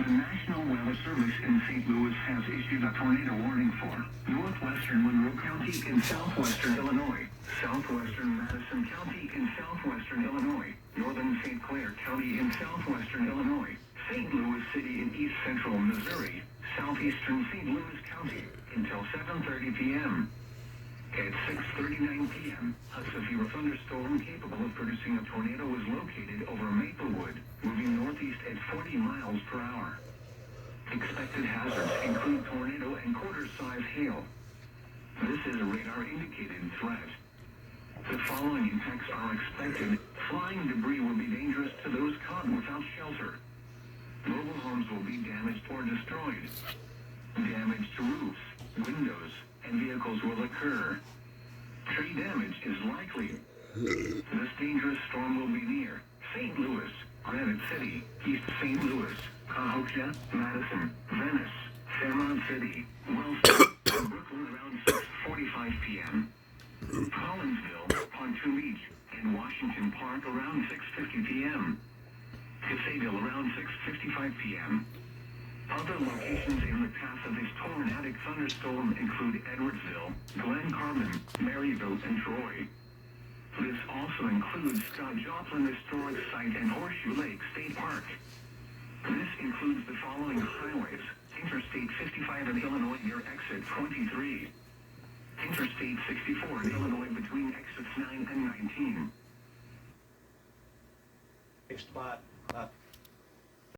National Weather Service in St. Louis has issued a tornado warning for northwestern Monroe County in southwestern Illinois, southwestern Madison County in southwestern Illinois, northern St. Clair County in southwestern Illinois, St. Louis City in east central Missouri, southeastern St. Louis County until 7:30 p.m. At 6:39 p.m., a severe thunderstorm capable of producing a tornado was located over Maplewood, moving northeast at 40 miles per hour. Expected hazards include tornado and quarter-size hail. This is a radar-indicated threat. The following impacts are expected. Flying debris will be dangerous to those caught without shelter. Mobile homes will be damaged or destroyed. Damage to roofs, windows, and vehicles will occur. Tree damage is likely. This dangerous storm will be near St. Louis, Granite City, East St. Louis, Cahokia, Madison, Venice, Fairmont City, Wellston, and Brooklyn around 6:45 p.m. Collinsville, Pontoon Beach, and Washington Park around 6:50 p.m. Fayetteville around 6:55 p.m. Other locations in the path of this tornadic thunderstorm include Edwardsville, Glen Carbon, Maryville, and Troy. This also includes Scott Joplin Historic Site and Horseshoe Lake State Park. This includes the following highways: Interstate 55 in Illinois near exit 23. Interstate 64 in Illinois between exits 9 and 19. Spot, not